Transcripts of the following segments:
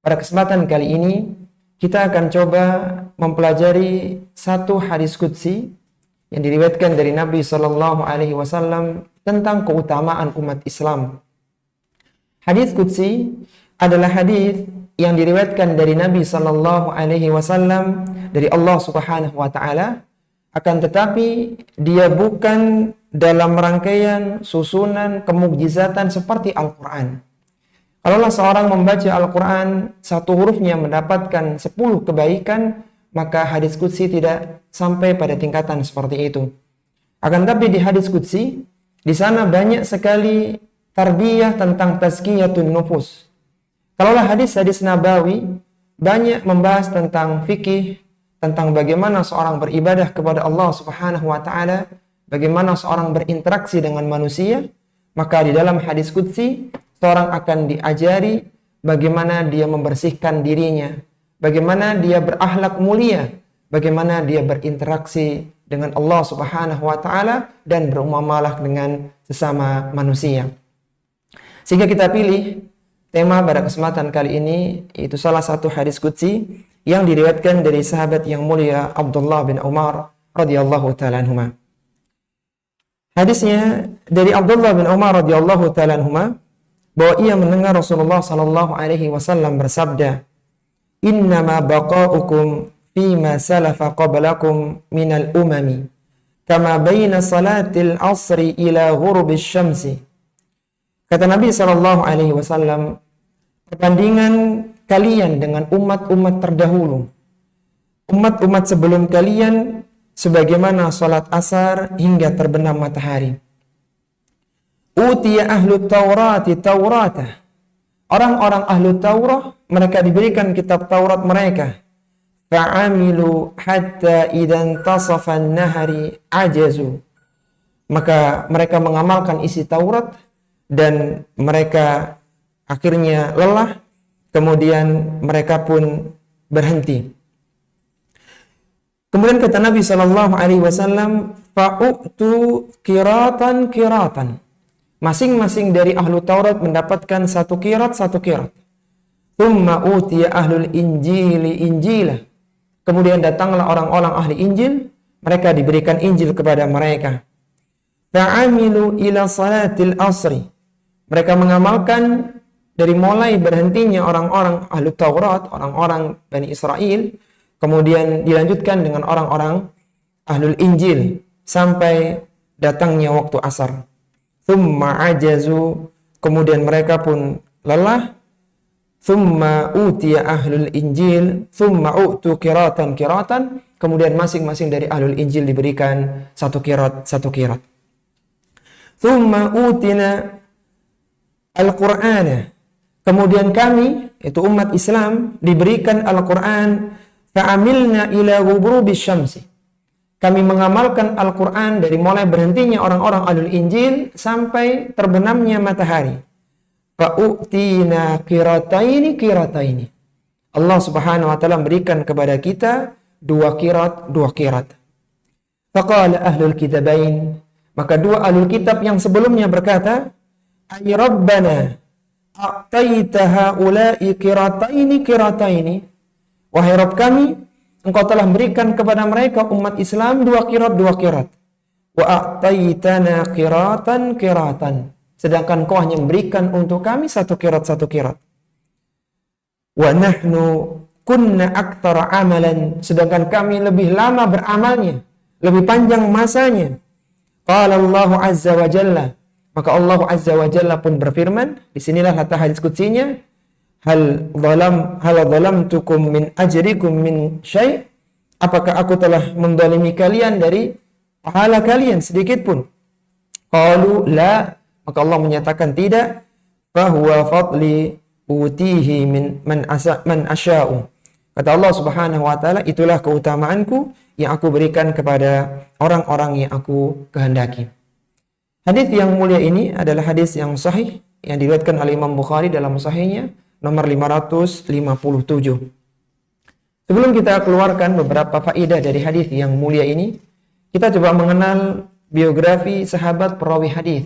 Pada kesempatan kali ini kita akan coba mempelajari satu hadis qudsi yang diriwayatkan dari Nabi Shallallahu Alaihi Wasallam tentang keutamaan umat Islam. Hadis qudsi adalah hadis yang diriwayatkan dari Nabi Shallallahu Alaihi Wasallam dari Allah Subhanahu Wa Taala, akan tetapi dia bukan dalam rangkaian susunan kemukjizatan seperti Al-Quran. Kalaulah seorang membaca Al-Quran, satu hurufnya mendapatkan 10 kebaikan, maka hadis qudsi tidak sampai pada tingkatan seperti itu. Akan tetapi di hadis qudsi, di sana banyak sekali tarbiyah tentang tazkiyatun nufus. Kalaulah hadis-hadis nabawi, banyak membahas tentang fikih, tentang bagaimana seorang beribadah kepada Allah Subhanahu wa Ta'ala, bagaimana seorang berinteraksi dengan manusia, maka di dalam hadis qudsi seorang akan diajari bagaimana dia membersihkan dirinya, bagaimana dia berakhlak mulia, bagaimana dia berinteraksi dengan Allah Subhanahu wa Ta'ala dan bermuamalah dengan sesama manusia. Sehingga kita pilih tema pada kesempatan kali ini, yaitu salah satu hadis qudsi yang diriwayatkan dari sahabat yang mulia Abdullah bin Umar radhiyallahu ta'ala anhuma. Hadisnya dari Abdullah bin Umar radhiyallahu ta'ala anhuma, bahwa ia mendengar Rasulullah sallallahu alaihi wasallam bersabda, "Innama baqa'ukum fima salafa qablakum minal umami, kama baina salatil asri ila ghurubis syamsi." Kata Nabi sallallahu alaihi wasallam, perbandingan kalian dengan umat-umat terdahulu, umat-umat sebelum kalian, sebagaimana salat asar hingga terbenam matahari. Utiya ahlu Taurati Tauratah. Orang-orang ahlu Taurah, mereka diberikan kitab Taurat mereka. Fa'amilu hatta idan tasafan nahari ajazu. Maka mereka mengamalkan isi Taurat dan mereka akhirnya lelah, kemudian mereka pun berhenti. Kemudian kata Nabi sallallahu alaihi wasallam, fa'u'tu kiratan. Masing-masing dari ahlu Taurat mendapatkan satu kirat. Thumma utiya ahlul injili injilah. Kemudian datanglah orang-orang ahli Injil, mereka diberikan Injil kepada mereka. Fa'amilu ila salatil asri. Mereka mengamalkan dari mulai berhentinya orang-orang ahlu Taurat, orang-orang Bani Israel, kemudian dilanjutkan dengan orang-orang ahlul Injil sampai datangnya waktu asar. Thumma ajazu, kemudian mereka pun lelah. Thumma utiya ahlul injil, thumma u'tu kiratan, kemudian masing-masing dari ahlul injil diberikan satu kirat. Thumma utina al-Qur'ana, kemudian kami, itu umat Islam, diberikan Al-Quran. Fa'amilna ila ghubrubis syamsi, kami mengamalkan Al-Quran dari mulai berhentinya orang-orang ahlul Injil sampai terbenamnya matahari. Fa'u'tina kirataini. Allah Subhanahu wa Ta'ala memberikan kepada kita dua kirat. Faqala ahlul kitabain, maka dua ahlul kitab yang sebelumnya berkata, ay rabbana a'taita haula'i kirataini. Wahai Rabb kami, Engkau telah memberikan kepada mereka umat Islam dua kirat. Wa a'taitana kiratan. Sedangkan Engkau hanya memberikan untuk kami satu kirat. Wa nahnu kunna aktsara amalan, sedangkan kami lebih lama beramalnya, lebih panjang masanya. Qala Allah azza wa jalla, maka Allah azza wa jalla pun berfirman, disinilah letak hadis qudsinya, hal zalamtukum min ajrikum min syai', apakah aku telah mendolimi kalian dari pahala kalian sedikit pun? Qalu la, maka Allah menyatakan tidak. Fahuwa fadli utihi min man asya'u, kata Allah Subhanahu wa Ta'ala, itulah keutamaanku yang aku berikan kepada orang-orang yang aku kehendaki. Hadis yang mulia ini adalah hadis yang sahih yang diriwayatkan oleh Imam Bukhari dalam sahihnya nomor 557. Sebelum kita keluarkan beberapa faedah dari hadis yang mulia ini, kita coba mengenal biografi sahabat perawi hadis,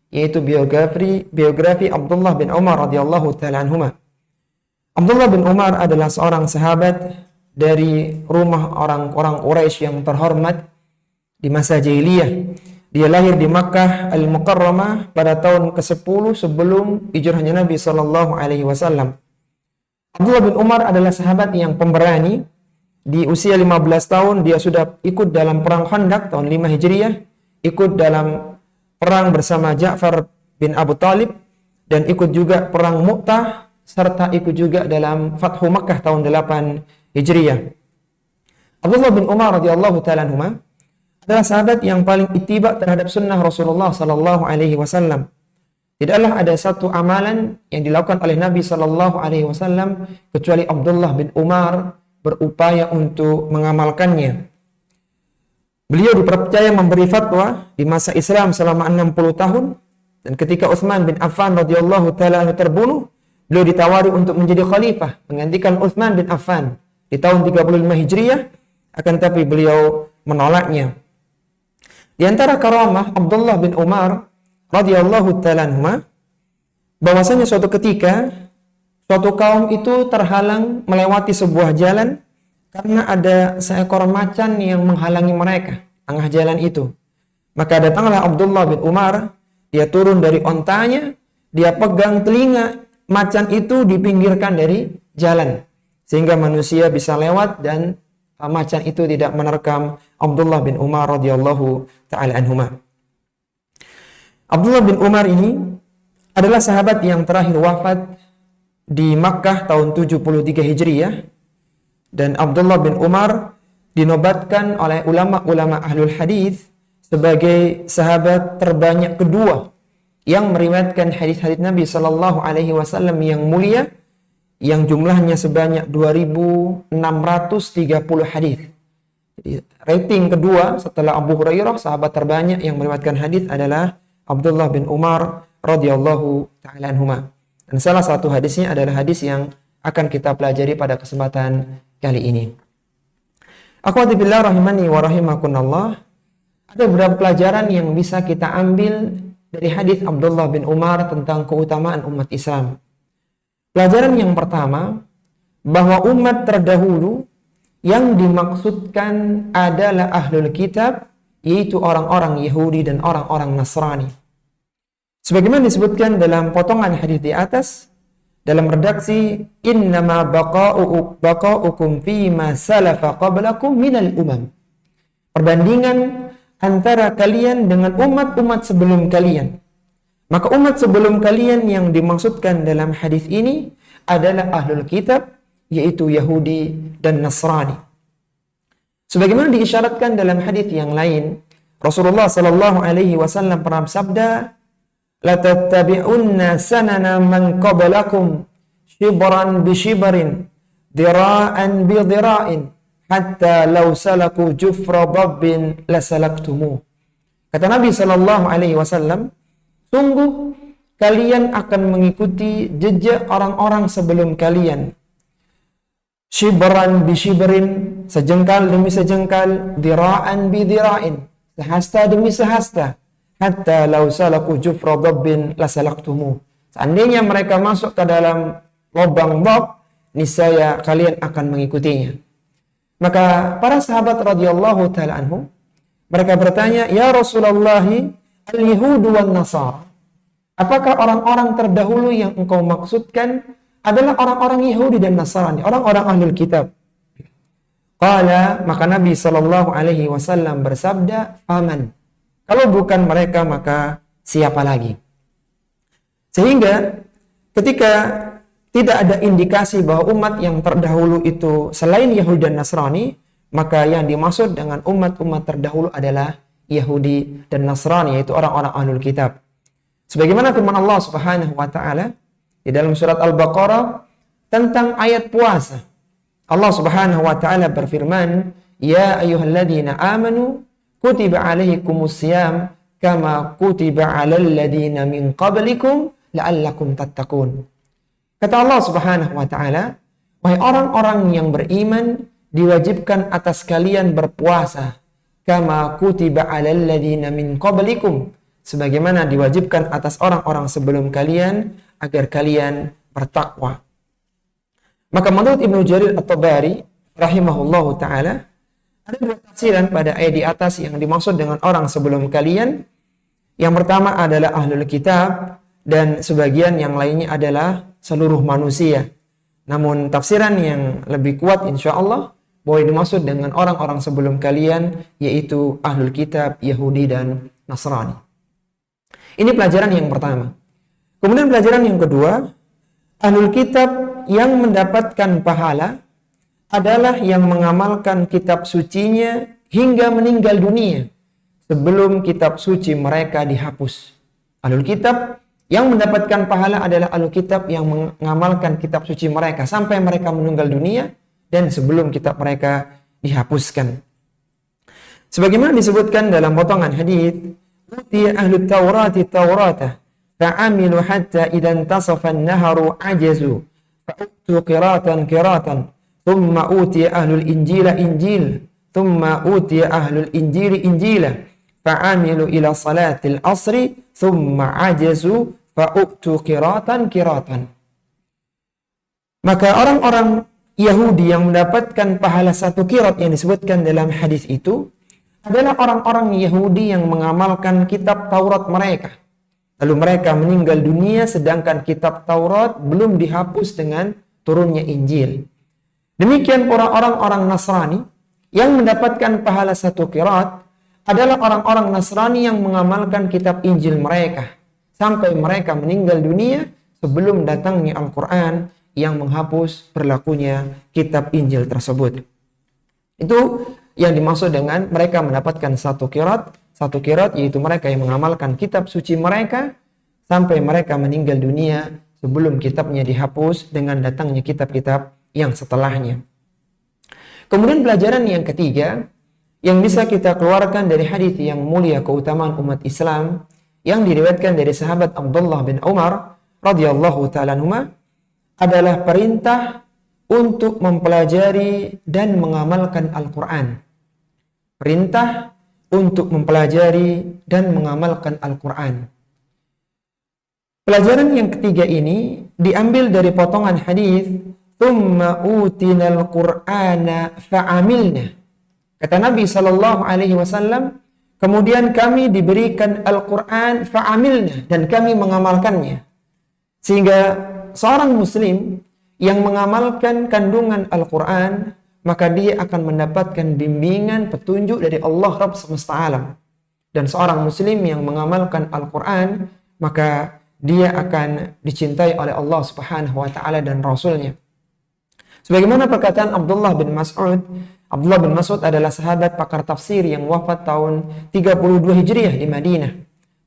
yaitu biografi Abdullah bin Umar radhiyallahu taala anhuma. Abdullah bin Umar adalah seorang sahabat dari rumah orang-orang Quraisy yang terhormat di masa jahiliyah. Dia lahir di Makkah Al-Mukarramah pada tahun ke-10 sebelum hijrahnya Nabi sallallahu alaihi wasallam. Abdullah bin Umar adalah sahabat yang pemberani. Di usia 15 tahun dia sudah ikut dalam perang Khandaq tahun 5 Hijriah, ikut dalam perang bersama Ja'far bin Abu Talib, dan ikut juga perang Mu'tah, serta ikut juga dalam Fathu Makkah tahun 8 Hijriah. Abdullah bin Umar radhiyallahu ta'ala anhuma adalah sahabat yang paling ittiba terhadap sunnah Rasulullah sallallahu alaihi wasallam. Tidaklah ada satu amalan yang dilakukan oleh Nabi sallallahu alaihi wasallam kecuali Abdullah bin Umar berupaya untuk mengamalkannya. Beliau dipercaya memberi fatwa di masa Islam selama 60 tahun, dan ketika Utsman bin Affan radhiyallahu taala terbunuh, beliau ditawari untuk menjadi khalifah menggantikan Utsman bin Affan di tahun 35 Hijriah, akan tapi beliau menolaknya. Di antara karamah Abdullah bin Umar radhiyallahu ta'ala anhuma, bahwasanya suatu ketika suatu kaum itu terhalang melewati sebuah jalan karena ada seekor macan yang menghalangi mereka tengah jalan itu. Maka datanglah Abdullah bin Umar, dia turun dari ontanya, dia pegang telinga macan itu, dipinggirkan dari jalan sehingga manusia bisa lewat dan macan itu tidak menerkam Abdullah bin Umar radhiyallahu ta'ala anhuma. Abdullah bin Umar ini adalah sahabat yang terakhir wafat di Makkah tahun 73 Hijriah, dan Abdullah bin Umar dinobatkan oleh ulama-ulama ahlul hadis sebagai sahabat terbanyak kedua yang meriwayatkan hadis-hadis Nabi sallallahu alaihi wasallam yang mulia, yang jumlahnya sebanyak 2.630 hadis. Rating kedua setelah Abu Hurairah, sahabat terbanyak yang meriwayatkan hadis adalah Abdullah bin Umar radhiyallahu ta'ala anhuma. Dan salah satu hadisnya adalah hadis yang akan kita pelajari pada kesempatan kali ini. Akhwati billah rahimani wa rahimakumullah. Ada beberapa pelajaran yang bisa kita ambil dari hadis Abdullah bin Umar tentang keutamaan umat Islam. Pelajaran yang pertama, bahwa umat terdahulu yang dimaksudkan adalah ahlul kitab, yaitu orang-orang Yahudi dan orang-orang Nasrani. Sebagaimana disebutkan dalam potongan hadis di atas, dalam redaksi innama baqa'ukum fima salafa qablakum minal umam. Perbandingan antara kalian dengan umat-umat sebelum kalian. Maka umat sebelum kalian yang dimaksudkan dalam hadis ini adalah ahlul kitab, yaitu Yahudi dan Nasrani. Sebagaimana diisyaratkan dalam hadis yang lain, Rasulullah sallallahu alaihi wasallam pernah bersabda, "La tattabi'unna sanana man qablakum shibran bi shibrin, dira'an bi dira'in, hatta law salaku jufra dabbin lasalaktumu." Kata Nabi sallallahu alaihi wasallam, sungguh kalian akan mengikuti jejak orang-orang sebelum kalian. Shibran bi shibrin, sejengkal demi sejengkal, dira'an bi dira'in, sehasta demi sehasta, hatta law salaku jufra dabbin lasalaktumu. Seandainya mereka masuk ke dalam lubang bab, niscaya kalian akan mengikutinya. Maka para sahabat radhiyallahu ta'ala anhum, mereka bertanya, "Ya Rasulullah, al-Yahudu wan Nasara." Apakah orang-orang terdahulu yang engkau maksudkan adalah orang-orang Yahudi dan Nasrani, orang-orang ahlul kitab? Qala, maka Nabi sallallahu alaihi wasallam bersabda, "Faman." Kalau bukan mereka, maka siapa lagi? Sehingga ketika tidak ada indikasi bahwa umat yang terdahulu itu selain Yahudi dan Nasrani, maka yang dimaksud dengan umat-umat terdahulu adalah Yahudi dan Nasrani, yaitu orang-orang ahlul kitab. Sebagaimana firman Allah Subhanahu wa taala di dalam surat Al-Baqarah tentang ayat puasa. Allah Subhanahu wa taala berfirman, "Ya ayyuhalladzina amanu kutiba alaikumus syiyam kama kutiba 'alal ladzina min qablikum la'allakum tattaqun." Kata Allah Subhanahu wa taala, "Wahai orang-orang yang beriman, diwajibkan atas kalian berpuasa kama kutiba 'alal ladzina min qablikum, sebagaimana diwajibkan atas orang-orang sebelum kalian agar kalian bertakwa." Maka menurut Ibnu Jarir At-Tabari rahimahullahu taala, ada dua tafsiran pada ayat di atas yang dimaksud dengan orang sebelum kalian. Yang pertama adalah ahlul kitab, dan sebagian yang lainnya adalah seluruh manusia. Namun tafsiran yang lebih kuat insya Allah bahwa dimaksud dengan orang-orang sebelum kalian yaitu ahlul kitab, Yahudi dan Nasrani. Ini pelajaran yang pertama. Kemudian pelajaran yang kedua, ahlul kitab yang mendapatkan pahala adalah yang mengamalkan kitab sucinya hingga meninggal dunia sebelum kitab suci mereka dihapus. Ahlul kitab yang mendapatkan pahala adalah ahlul kitab yang mengamalkan kitab suci mereka sampai mereka meninggal dunia dan sebelum kitab mereka dihapuskan. Sebagaimana disebutkan dalam potongan hadis, "Utiya ahlut Taurati Tauratah fa'amilu hatta idan tasafa an-naharu ajazu fa'utu qiratan thumma utiya ahlul injila injil thumma utiya ahlul injili injila fa'amilu ila salatil asri thumma ajazu fa'utu qiratan." Maka orang-orang Yahudi yang mendapatkan pahala satu qirat yang disebutkan dalam hadis itu adalah orang-orang Yahudi yang mengamalkan kitab Taurat mereka. Lalu mereka meninggal dunia sedangkan kitab Taurat belum dihapus dengan turunnya Injil. Demikian pula orang-orang Nasrani yang mendapatkan pahala satu qirat adalah orang-orang Nasrani yang mengamalkan kitab Injil mereka sampai mereka meninggal dunia sebelum datangnya Al-Quran yang menghapus berlakunya kitab Injil tersebut. Itu yang dimaksud dengan mereka mendapatkan satu qirat yaitu mereka yang mengamalkan kitab suci mereka sampai mereka meninggal dunia sebelum kitabnya dihapus dengan datangnya kitab-kitab yang setelahnya. Kemudian pelajaran yang ketiga yang bisa kita keluarkan dari hadis yang mulia keutamaan umat Islam yang diriwayatkan dari sahabat Abdullah bin Umar radhiyallahu ta'ala anhuma adalah perintah untuk mempelajari dan mengamalkan Al-Quran. Perintah untuk mempelajari dan mengamalkan Al-Quran. Pelajaran yang ketiga ini diambil dari potongan hadis "Tsumma utinal Qur'ana fa'amilna." Kata Nabi SAW, kemudian kami diberikan Al-Quran fa'amilna, dan kami mengamalkannya. Sehingga seorang muslim yang mengamalkan kandungan Al-Quran, maka dia akan mendapatkan bimbingan petunjuk dari Allah Rabb semesta alam. Dan seorang muslim yang mengamalkan Al-Quran, maka dia akan dicintai oleh Allah Subhanahu wa ta'ala dan Rasulnya. Sebagaimana perkataan Abdullah bin Mas'ud. Abdullah bin Mas'ud adalah sahabat pakar tafsir yang wafat tahun 32 Hijriah di Madinah.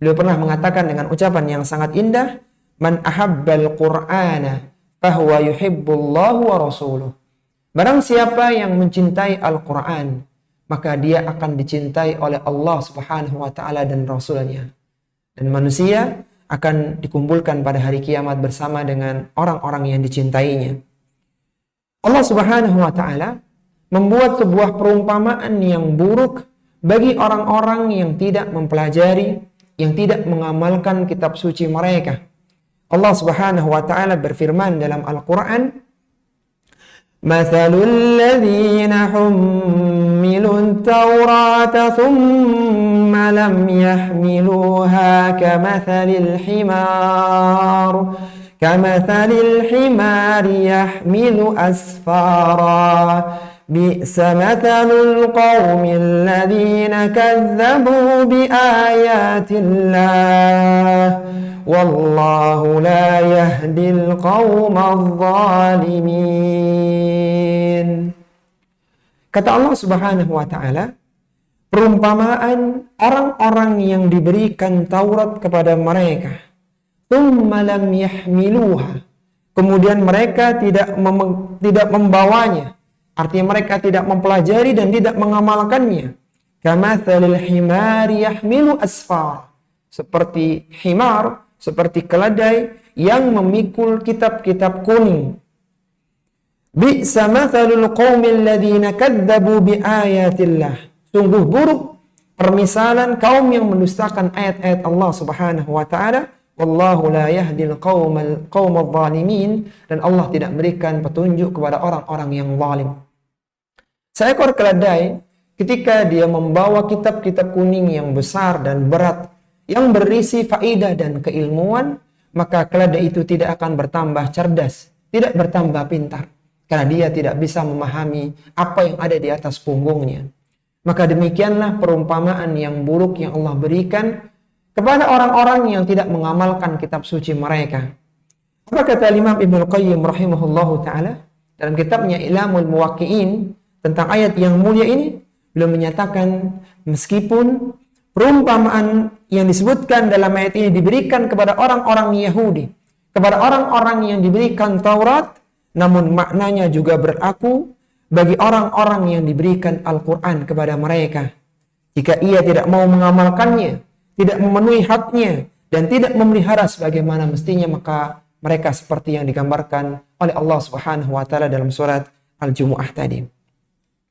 Beliau pernah mengatakan dengan ucapan yang sangat indah, "Man ahabbal Qur'ana fahuwa yuhibbullahu wa rasuluh." Barang siapa yang mencintai Al-Quran, maka dia akan dicintai oleh Allah Subhanahu wa ta'ala dan Rasulnya. Dan manusia akan dikumpulkan pada hari kiamat bersama dengan orang-orang yang dicintainya. Allah Subhanahu wa ta'ala membuat sebuah perumpamaan yang buruk bagi orang-orang yang tidak mempelajari, yang tidak mengamalkan kitab suci mereka. Allah Subhanahu wa ta'ala berfirman dalam Al-Quran, "Mathalul ladzina hummilun tawrata thumma lam yahmiluha kamathalil himar yahmilu asfara bi'sa mathalul qawmil ladzina kazzabu biayatillah wallahu la yahdil qawmal zalimin." Kata Allah Subhanahu wa ta'ala, perumpamaan orang-orang yang diberikan Taurat kepada mereka, thumma lam yahmiluha, kemudian mereka tidak membawanya, artinya mereka tidak mempelajari dan tidak mengamalkannya. Kamathalil himari yahmilu asfar, seperti himar, seperti keledai yang memikul kitab-kitab kuning. Bi'sa mathalul qaumil ladzina kadzdzabu biayatillah, sungguh buruk permisalan kaum yang mendustakan ayat-ayat Allah Subhanahu wa ta'ala. wallahu la yahdil qaumadh dhalimin, dan Allah tidak memberikan petunjuk kepada orang-orang yang zalim. Seekor keledai ketika dia membawa kitab-kitab kuning yang besar dan berat yang berisi faedah dan keilmuan, maka keledai itu tidak akan bertambah cerdas, tidak bertambah pintar, karena dia tidak bisa memahami apa yang ada di atas punggungnya. Maka demikianlah perumpamaan yang buruk yang Allah berikan kepada orang-orang yang tidak mengamalkan kitab suci mereka. Apa kata Imam Ibnu Qayyim rahimahullahu ta'ala dalam kitabnya Ilamul Muwaqqi'in tentang ayat yang mulia ini? Beliau menyatakan, meskipun perumpamaan yang disebutkan dalam ayat ini diberikan kepada orang-orang Yahudi, kepada orang-orang yang diberikan Taurat, namun maknanya juga berlaku bagi orang-orang yang diberikan Al-Quran kepada mereka. Jika ia tidak mau mengamalkannya, tidak memenuhi haknya, dan tidak memelihara sebagaimana mestinya, maka mereka seperti yang digambarkan oleh Allah Subhanahu wa Ta'ala dalam surat Al-Jumu'ah tadi.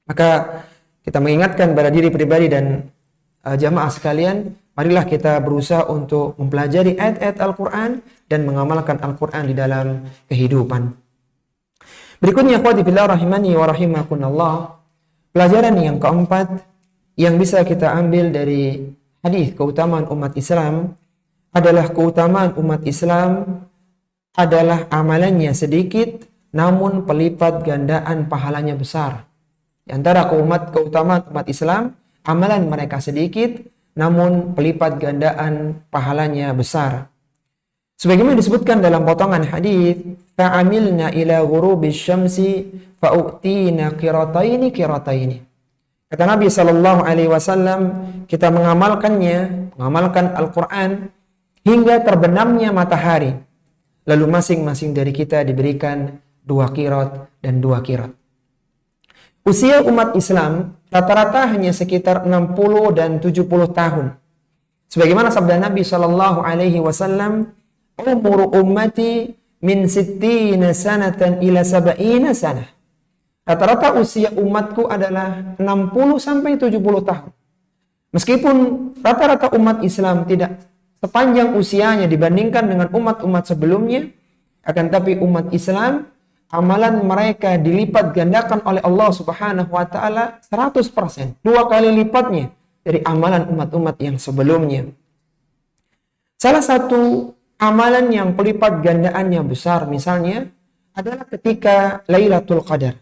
Maka kita mengingatkan pada diri pribadi dan jamaah sekalian, marilah kita berusaha untuk mempelajari ayat-ayat Al-Quran dan mengamalkan Al-Quran di dalam kehidupan. Berikutnya, akhwati fillah rahimani wa rahimakumullah, pelajaran yang keempat yang bisa kita ambil dari hadis keutamaan umat Islam adalah keutamaan umat Islam adalah amalannya sedikit namun pelipat gandaan pahalanya besar. Di antara keutamaan umat Islam, amalan mereka sedikit, namun pelipat gandaan pahalanya besar. Sebagaimana disebutkan dalam potongan hadis, fa'amilna ila ghurubis syamsi fa'u'tina qirataini. Kata Nabi sallallahu alaihi wasallam, kita mengamalkan Al-Qur'an hingga terbenamnya matahari. Lalu masing-masing dari kita diberikan 2 qirat dan 2 qirat. Usia umat Islam rata-rata hanya sekitar 60 dan 70 tahun. Sebagaimana sabda Nabi sallallahu alaihi wasallam, umur ummati min 60 sanatan ila 70 sanah. Rata-rata usia umatku adalah 60 sampai 70 tahun. Meskipun rata-rata umat Islam tidak sepanjang usianya dibandingkan dengan umat-umat sebelumnya, akan tapi umat Islam amalan mereka dilipat gandakan oleh Allah Subhanahu wa Ta'ala 100%, 2 kali lipatnya dari amalan umat-umat yang sebelumnya. Salah satu amalan yang pelipat gandaannya besar misalnya adalah ketika Lailatul Qadar.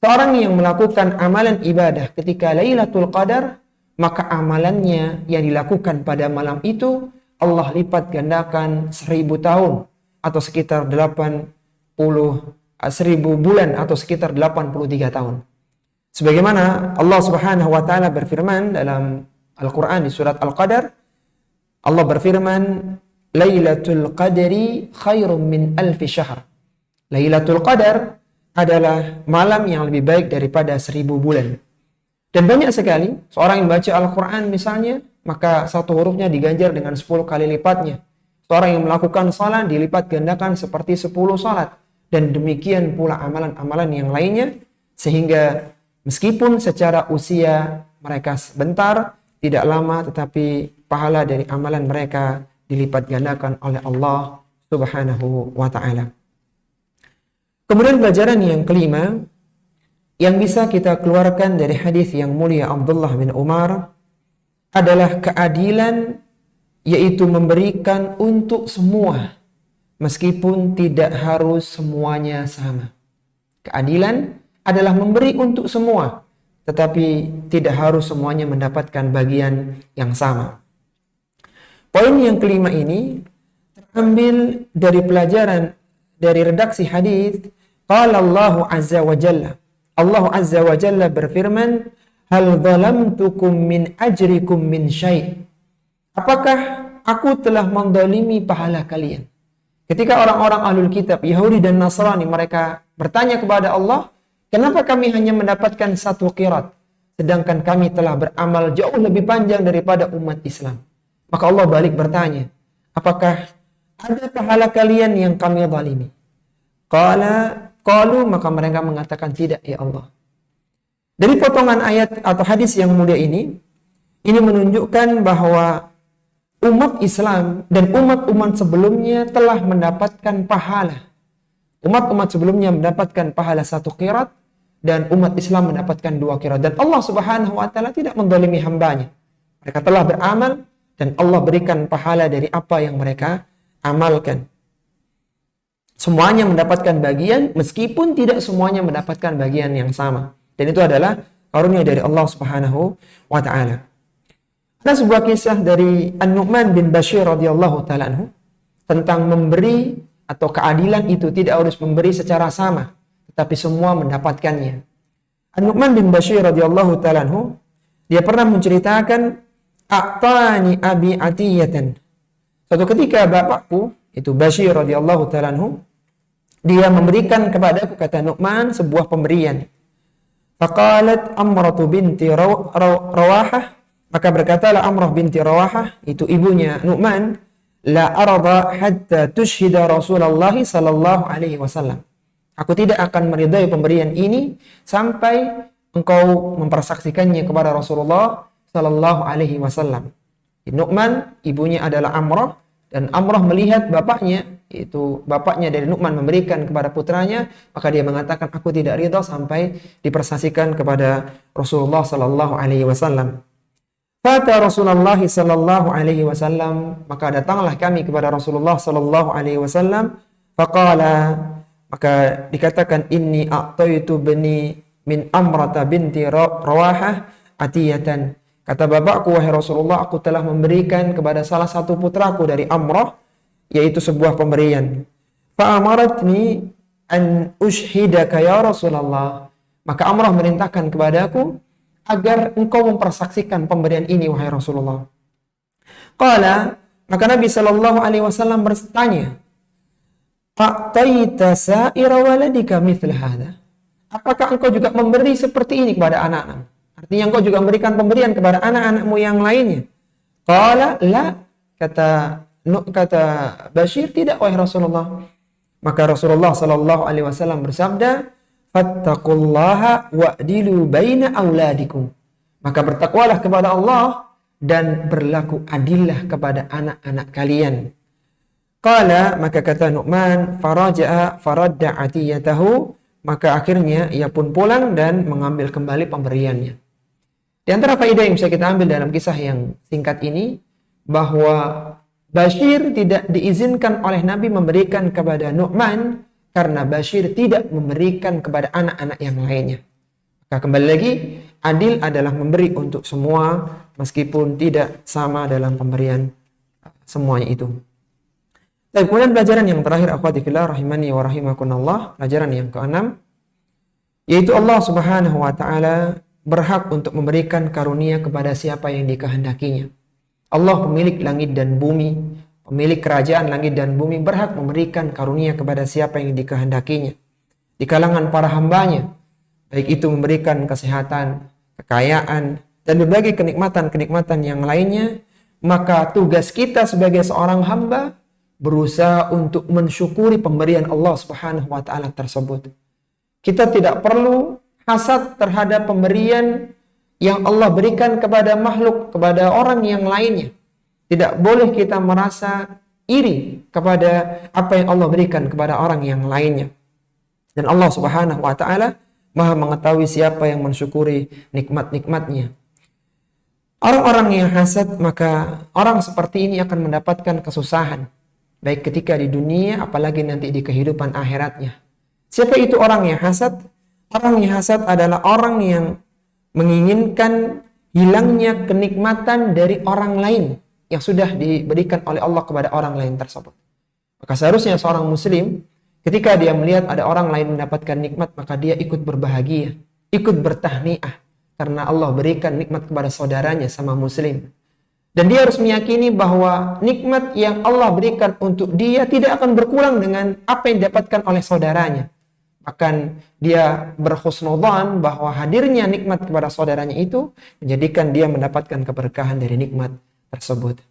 Seorang yang melakukan amalan ibadah ketika Lailatul Qadar, maka amalannya yang dilakukan pada malam itu Allah lipat gandakan 1000 tahun atau sekitar 1000 bulan atau sekitar 83 tahun. Sebagaimana Allah Subhanahu wa Ta'ala berfirman dalam Al-Quran di surat Al-Qadar, Allah berfirman, Lailatul Qadri khairum min alfi syahr. Lailatul Qadar adalah malam yang lebih baik daripada 1000 bulan. Dan banyak sekali seorang yang baca Al-Quran misalnya, maka satu hurufnya diganjar dengan 10 kali lipatnya. Seorang yang melakukan salat dilipat gandakan seperti 10 salat. Dan demikian pula amalan-amalan yang lainnya, sehingga meskipun secara usia mereka sebentar, tidak lama, tetapi pahala dari amalan mereka dilipat gandakan oleh Allah Subhanahu wa Ta'ala. Kemudian pelajaran yang kelima yang bisa kita keluarkan dari hadis yang mulia Abdullah bin Umar adalah keadilan, yaitu memberikan untuk semua meskipun tidak harus semuanya sama. Keadilan adalah memberi untuk semua, tetapi tidak harus semuanya mendapatkan bagian yang sama. Poin yang kelima ini terambil dari pelajaran dari redaksi hadis. Qala Allah Azza wa Jalla. Allah Azza wa Jalla berfirman, "Hal zalamtukum min ajrikum min syai'?" Apakah aku telah mendolimi pahala kalian? Ketika orang-orang ahlul kitab, Yahudi dan Nasrani, mereka bertanya kepada Allah, kenapa kami hanya mendapatkan 1 qirat, sedangkan kami telah beramal jauh lebih panjang daripada umat Islam? Maka Allah balik bertanya, apakah ada pahala kalian yang kami zalimi? Qalu, maka mereka mengatakan tidak, ya Allah. Dari potongan ayat atau hadis yang mulia ini menunjukkan bahwa umat Islam dan umat-umat sebelumnya telah mendapatkan pahala. Umat-umat sebelumnya mendapatkan pahala 1 qirat dan umat Islam mendapatkan 2 qirat. Dan Allah Subhanahu wa taala tidak menzalimi hambanya. Mereka telah beramal dan Allah berikan pahala dari apa yang mereka amalkan. Semuanya mendapatkan bagian meskipun tidak semuanya mendapatkan bagian yang sama. Dan itu adalah karunia dari Allah Subhanahu wa taala. Ada sebuah kisah dari An-Nu'man bin Bashir radhiyallahu taala anhu tentang memberi atau keadilan itu tidak harus memberi secara sama, tetapi semua mendapatkannya. An-Nu'man bin Bashir radhiyallahu taala anhu dia pernah menceritakan, "A'tani abi atiyatan." Suatu ketika bapakku itu Bashir radhiyallahu taala anhu dia memberikan kepadaku, kata Nu'man, sebuah pemberian. Faqalat Amratu binti Rawahah, maka berkatalah Amrah binti Rawahah, itu ibunya Nu'man, la arda hatta tushhida Rasulullah sallallahu alaihi wasallam. Aku tidak akan meridai pemberian ini sampai engkau mempersaksikannya kepada Rasulullah sallallahu alaihi wasallam. Nu'man ibunya adalah Amrah, dan Amrah melihat bapaknya, itu bapaknya dari Nu'man memberikan kepada putranya, maka dia mengatakan, aku tidak ridha sampai dipersaksikan kepada Rasulullah sallallahu alaihi wasallam. Fata Rasulullah sallallahu alaihi wasallam, maka datanglah kami kepada Rasulullah sallallahu alaihi wasallam. Faqala, maka dikatakan, inni a'taitu bani min Amrata binti Rawahah atiyatan. Kata bapakku, wahai Rasulullah, aku telah memberikan kepada salah satu putraku dari Amrah, yaitu sebuah pemberian. Fa'amaratni an ushhidaka ya Rasulullah. Maka Amrah merintahkan kepadaku agar engkau mempersaksikan pemberian ini, wahai Rasulullah. Qala, maka Nabi sallallahu alaihi wasallam bertanya, "A'taita sa'ira waladika mithla hadha?" Apakah engkau juga memberi seperti ini kepada anak-anak? Artinya engkau juga memberikan pemberian kepada anak-anakmu yang lainnya. Qala, la, kata Bashir, tidak wahai Rasulullah. Maka Rasulullah sallallahu alaihi wasallam bersabda, fattaqullaha wa'dilu baina auladikum. Maka bertakwalah kepada Allah dan berlaku adillah kepada anak-anak kalian. Qala, maka kata Nu'man, faraja'a faradda atiyatahu, maka akhirnya ia pun pulang dan mengambil kembali pemberiannya. Di antara faedah yang bisa kita ambil dalam kisah yang singkat ini, bahwa Bashir tidak diizinkan oleh Nabi memberikan kepada Nu'man karena Bashir tidak memberikan kepada anak-anak yang lainnya. Maka kembali lagi, adil adalah memberi untuk semua meskipun tidak sama dalam pemberian semuanya itu. Dan kemudian pelajaran yang terakhir, akhwati fillah rahimani wa rahimakumullah, pelajaran yang keenam, yaitu Allah Subhanahu wa taala berhak untuk memberikan karunia kepada siapa yang dikehendakinya. Allah pemilik langit dan bumi, pemilik kerajaan langit dan bumi, berhak memberikan karunia kepada siapa yang dikehendakinya. Di kalangan para hambanya, baik itu memberikan kesehatan, kekayaan, dan berbagai kenikmatan-kenikmatan yang lainnya, maka tugas kita sebagai seorang hamba berusaha untuk mensyukuri pemberian Allah Subhanahu wa taala tersebut. Kita tidak perlu hasad terhadap pemberian yang Allah berikan kepada makhluk, kepada orang yang lainnya. Tidak boleh kita merasa iri kepada apa yang Allah berikan kepada orang yang lainnya. Dan Allah Subhanahu wa taala Maha mengetahui siapa yang mensyukuri nikmat-nikmatnya. Orang-orang yang hasad, maka orang seperti ini akan mendapatkan kesusahan, baik ketika di dunia, apalagi nanti di kehidupan akhiratnya. Siapa itu orang yang hasad? Orang yang hasad adalah orang yang menginginkan hilangnya kenikmatan dari orang lain yang sudah diberikan oleh Allah kepada orang lain tersebut. Maka seharusnya seorang muslim, ketika dia melihat ada orang lain mendapatkan nikmat, maka dia ikut berbahagia, ikut bertahniah, karena Allah berikan nikmat kepada saudaranya sama muslim. Dan dia harus meyakini bahwa nikmat yang Allah berikan untuk dia tidak akan berkurang dengan apa yang didapatkan oleh saudaranya. Bahkan dia berhusnudzan bahwa hadirnya nikmat kepada saudaranya itu menjadikan dia mendapatkan keberkahan dari nikmat tersebut.